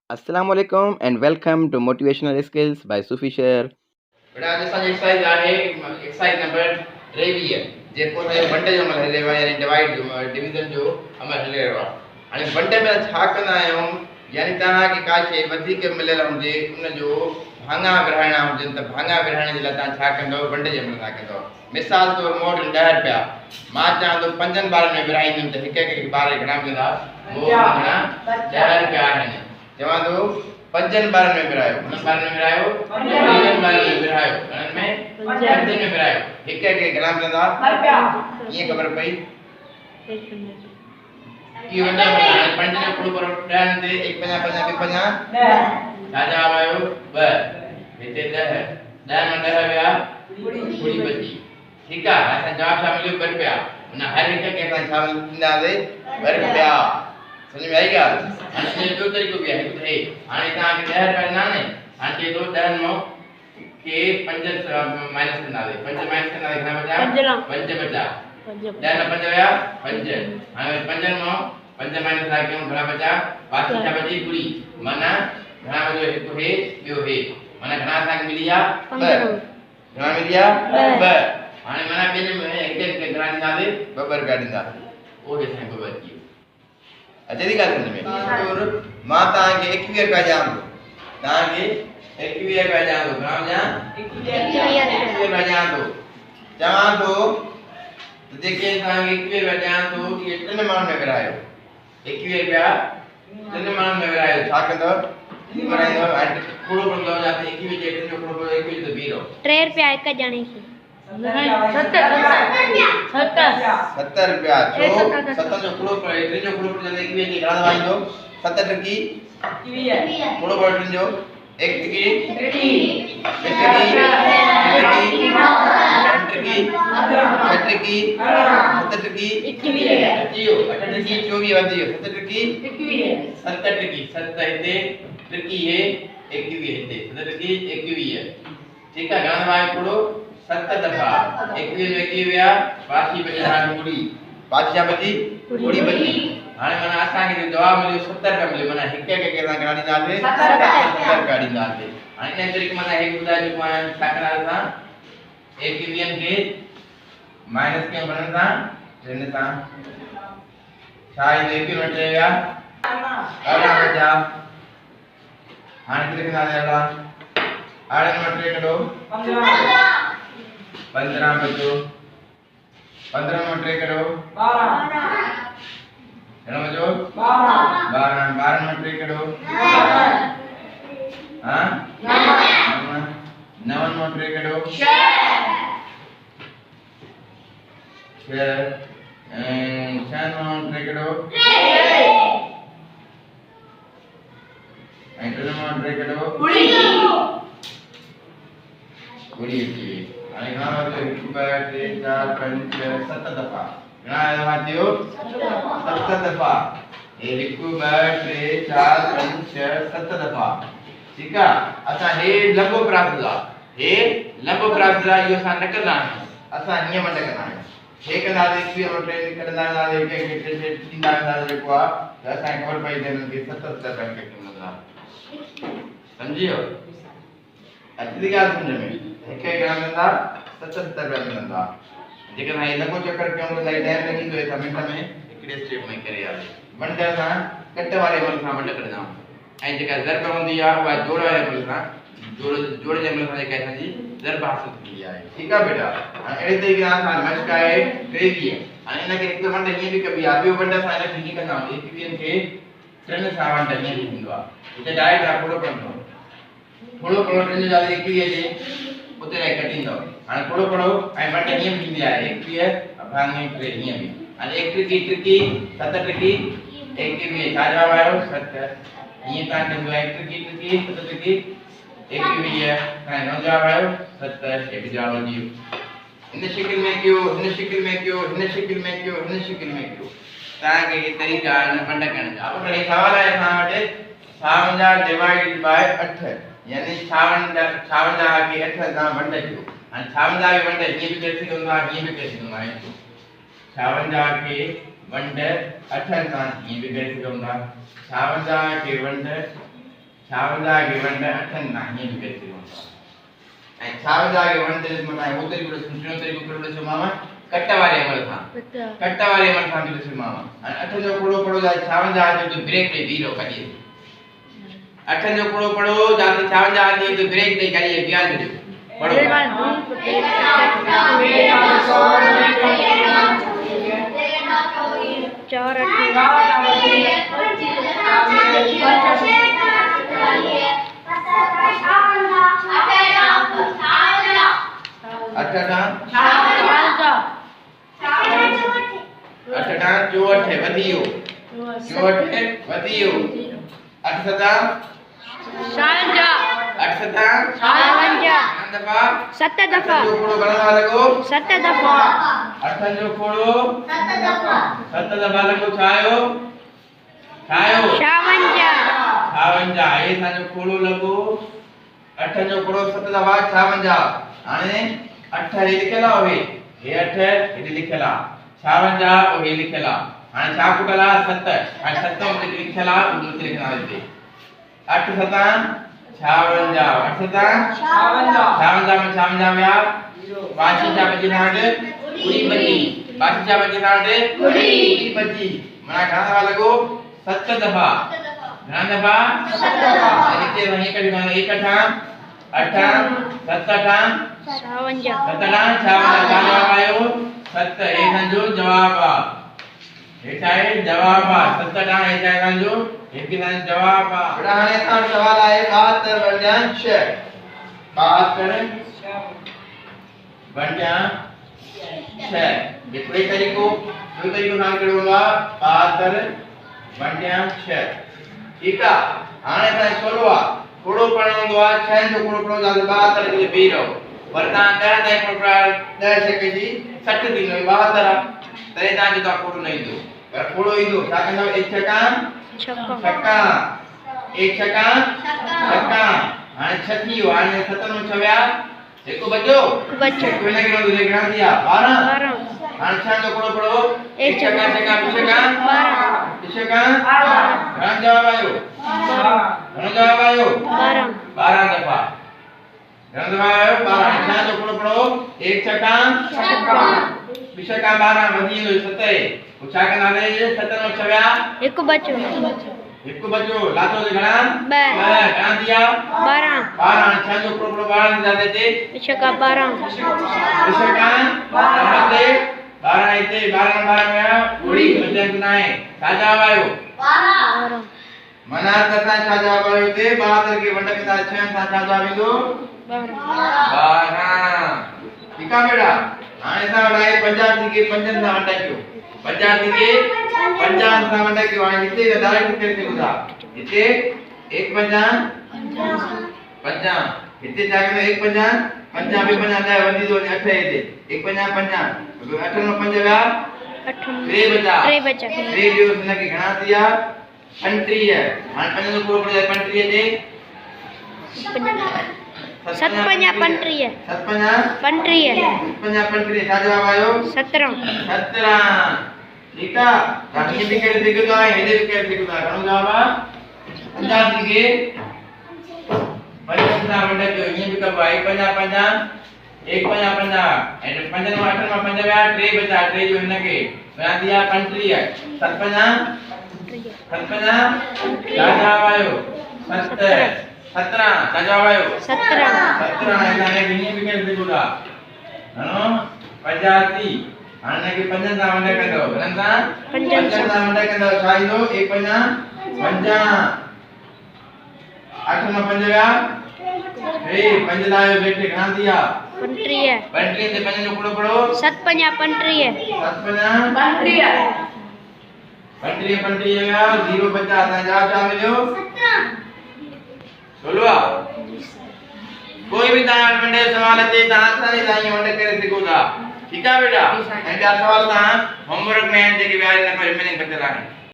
Assalamu alaikum and welcome to Motivational Skills by Sufi Shar. बेटा आज असांजी exercise आहे exercise number 23 जेको आहे बंड जो अमल हले यानी डिवाइड डिवीजन जो अमल हले रहा हाणे बंड में छा कंदा आहियूं यानी तव्हां खे का शइ वधीक मिलियल हुजे उन जो भाङा विरहाइणा हुजनि त भाङा विरहाइण जे लाइ तव्हां छा कंदव बंड जे अमल सां कंदव मिसाल तौर मोट 10 रुपया मां चवां थो 5 ॿारनि में विरहाईंदुमि त हिकु हिकु ॿार घणा मिलंदा मोट घणा 10 रुपया आहिनि चवां थो 5 ॿारनि में विरहायो घणनि ॿारनि में विरहायो 5 ॿारनि में विरहायो घणनि में 5 में विरहायो हिकु हिकु घणा मिलंदा 10 रुपया कीअं ख़बर पई ये वंडा हाणे 5 जो पूरो करो 10 ते 1 50 50 50 10 छा जवाब आयो 2 हिते 10 10 में 10 विया पूरी बची ठीक आहे असां जवाब छा मिलियो 2 रुपया उन हर हिकु खे असां छा ॾींदासीं 2 रुपया समझ में आई ॻाल्हि हाणे ॿियो तरीक़ो बि आहे हिकु हे हाणे तव्हांखे 10 रुपया ॾिना ने हाणे चए थो 10 मां के 5 माइनस कंदासीं 5 माइनस कंदासीं घणा बचा 5 बचा 10 में 5 विया 5 हाणे 5 मां 5 माइनस था कयूं घणा बचा बाक़ी छा बची पूरी माना घणा बचो हिकु हे ॿियो हे माना घणा असांखे मिली विया 2 घणा मिली विया 2 हाणे माना ॿिनि में हिकु हिकु घणा ॾींदासीं 2 रुपया ॾींदासीं उहो बि असांखे 2 बची अचे थी ॻाल्हि सम्झ में और मां तव्हांखे 21 रुपया ॾियां थो तव्हांखे 21 रुपया ॾियां थो घणा ॾियां 21 रुपया ॾियां थो चवां थो त जेके तव्हांखे 21 रुपया ॾियां थो इहे 3 माण्हुनि में विरहायो 21 रुपया 3 माण्हुनि में विरहायो छा कंदव विरहाईंदव हाणे थोरो कंदव या 21 जे 3 जो थोरो 21 जो बीरो 3 रुपया हिकु ॼणे खे 70 रुपया छो 7 जो पूरो पर 3 जो पूरो पर 21 के घणा वाईंदो 7 टकी 21 पूरो पर 3 जो 1 टकी 7 टकी 24 वधी 7 टकी 7 टकी 7 हिते टकी है 21 हिते 7 टकी 21 ठीक है घणा वाई पूरो 7 दफा 21 में 21 विया बाकी बची हाणे पूरी बादशाह बची पूरी बची हाणे माना असांखे जो जवाब मिलियो 70 रुपया मिलियो माना हिकु हिकु खे असां घणा ॾींदासीं 70 रुपया ॾींदासीं हाणे इन तरीक़े माना हिकु ॿुधाए जेको आहे छा कंदासीं असां 21 खे माइनस कयूं घणनि सां 3 सां छा ईंदो 21 में 3 विया 18 बचा हाणे केतिरे कंदासीं अहिड़ा 18 में 3 कढो 15 बचो 15 में 3 करो 12 घणो बचो 12 12 में 3 करो हां 9 में 3 करो 6 6 में 3 करो 3 में 3 करो 20 हाणे घणा वधो 1 2 3 4 5 6 7 दफ़ा घणा दफ़ा थियो 7 दफ़ा हे 1 2 3 4 5 6 7 दफ़ा ठीक है असां हे लंबो प्रोसेस आहे हे लंबो प्रोसेस आहे इहो असां न कंदा आहियूं असां हीअं मट कंदा आहियूं हे कंदासीं 21 में 3 कंदा आहियूं हिकु हिकु थींदा वेंदासीं जेको आहे त असांखे ख़बर पई त हिननि खे 7 रुपया हिकु मिलंदा सम्झियो अची ॻाल्हि सम्झ में हिकु घणा मिलंदा 77 रुपया मिलंदा जेकर हाणे लॻो चक्कर कयूं त साईं टाइम लॻी वेंदो आहे मिंट में हिकिड़े स्टेप में करे आहे वंड सां कट वारे अमल सां वंड कंदा ऐं जेका ज़रब हूंदी आहे उहा जोड़ वारे अमल सां जोड़ जे अमल सां जेका असांजी ज़रब हासिल थींदी आहे ठीकु आहे बेटा हाणे अहिड़े तरीक़े सां असां मश्क आहे 23 हाणे हिनखे हिकु वंड हीअं बि कबी आहे ॿियो वंड असां हिनखे हीअं कंदा आहियूं 21 खे 3 सां वंड हीअं बि थींदो आहे हिते डायरेक्ट आहे थोरो पढ़ो 3 जो 21 जे उते रही कटिंदो हाणे थोरो थोरो ऐं वंड हीअं बि थींदी आहे 21 भाङे 3 हीअं बि हाणे 1 टकी 7 टकी 21 छा जवाब आयो 7 हीअं तव्हां कंदो 1 टकी 7 टकी 21 हाणे घणो जवाब आयो 7 हिकु जवाब अची वियो हिन शिकिल में कयो हिन शिकिल में कयो हिन शिकिल में कयो हिन शिकिल में कयो तव्हांखे हे तरीक़ा आहे वंड करण जा अब घणे सवाल आहे असां वटि 57 डिवाइडेड बाय 8 यानी 56 के 8 सां वंड कयो हाणे 56 वंड हीअं बि करे सघंदो आहे हीअं बि करे सघंदो आहे 56 के वंड 8 सां हीअं बि करे सघंदो आहे 56 के वंड 56 के वंड अठन ना ये भी बेच रहा ऐं 56 के वंड इस मना उधर को सुनो तरीको करो से मामा कट्टा वाले अमल था कट्टा वाले अमल था से मामा अठन जो कोड़ो पड़ो जा 56 जो ब्रेक पे धीरो करिए अठन जो कोड़ो पड़ो जाते 56 जो ब्रेक नहीं करिए प्यार में पढ़ो चार अठटा चौठ है वधियो चौठ है वधियो अठसता शालजा अठसता शालजा दफा 7 दफा जो कोड़ो बनवा लगो 7 दफा अठन जो कोड़ो 7 दफा लगो छायो छायो 56 ये था जो कोड़ो लगो अठन जो कोड़ो 7 दफा 56 हाने 8 हे लिखला होवे हे 8 हे लिखला 56 ओ हे लिखला हाने छा कुटला 7 हाने 7 में लिखला उधर लिखना होते 8 7 56 8 7 56 में 56 में आप 5 चा बची नाटे पूरी बची 5 चा बची नाटे पूरी बची मना खाना वाला को 7 दफा घना दफा 7 दफा इते वही करी माने 1 8 8 7 8 56 आयो 7 ए जो जवाब हेठा है जवाब 7 8 हेठा जो एक सान जवाब बेटा हाने सा सवाल आए 72 वर्जांश 72 वर्जांश ये कोई तरीको नाम करूंगा 72 वर्जांश ठीक है हाने सा सोलवा कोड़ो पढ़नो आ 6 जो कोड़ो पढ़ो जा 72 के बीरो वरना 10 दे प्रकार 10 से के जी 60 दिन 72 तरे ता जो कोड़ो नहीं दो पर कोड़ो ही दो ता कहनो एक छक्का एक छक्का हाने छठी हाने 57 छव्या एको बचो कोई ना गिनो दूसरे गिना दिया 12 हाने 6 जो कोड़ो पढ़ो एक छक्का छक्का 12 घना जवाब आयो 12 दफा घना दफा आयो 12 छा जो कोड़ो पढ़ो एक छक्का विषका 12 वधी 7 उछा के नाले 57 छव्या एक बचो लातो से घना घना दिया 12 छा जो कोड़ो पढ़ो 12 जाते थे विषका 12 नंबर 12 इते 12 नंबर में गोड़ी वजन नाए साजा आयो 12 मना तथा साजा आयो ते 72 के वंड के साथ 6 साजा आविदो 12 ठीक है बेटा हाने सा वडाई 50 के 50 सा वंड क्यों 50 के 50 सा वंड क्यों हाने इते डायरेक्ट करके बुझा इते 1 50 इते जाके 1 50 50 भी 50 जाए वधी दो 8 इते 1 50 50 8 नो 5 व्या 3 बचा 3 जो उसने की घना दिया कंट्री है हां 5 नो पूरा पड़ जाए कंट्री है जे 57 पंट्री है 57 का जवाब आयो 17 ठीक है बाकी भी कर देखो तो है इधर कर देखो तो घणो जवाब 50 के 50 वंडे जो ये भी कब आई 50 1 50 एंड 5 नो 8 में 5 व्या 3 बचा 3 जो इने के बना दिया कंट्री है 57 का जवाब आयो 17 का जवाब आयो 17 इने के भी कर देखो दा हां 85 आने के 50 सा वंडे कर दो बनता 50 सा वंडे कर दो छाई दो 1 50 8 में 5 व्या 5 लायो बेटे घना दिया पंट्री है से 5 जो कोड़ो पड़ो 57 पंट्री है 57 पंट्री है 0 बचा था जवाब क्या मिलो 16 कोई भी तां वंडे सवाल अचे तां आसानी सां वंडे करे सघो था ठीक है बेटा ऐं ॿिया सवाल तां होमवर्क में आहिनि जेके ॿिया हिन में रिमेनिंग बचियल आहिनि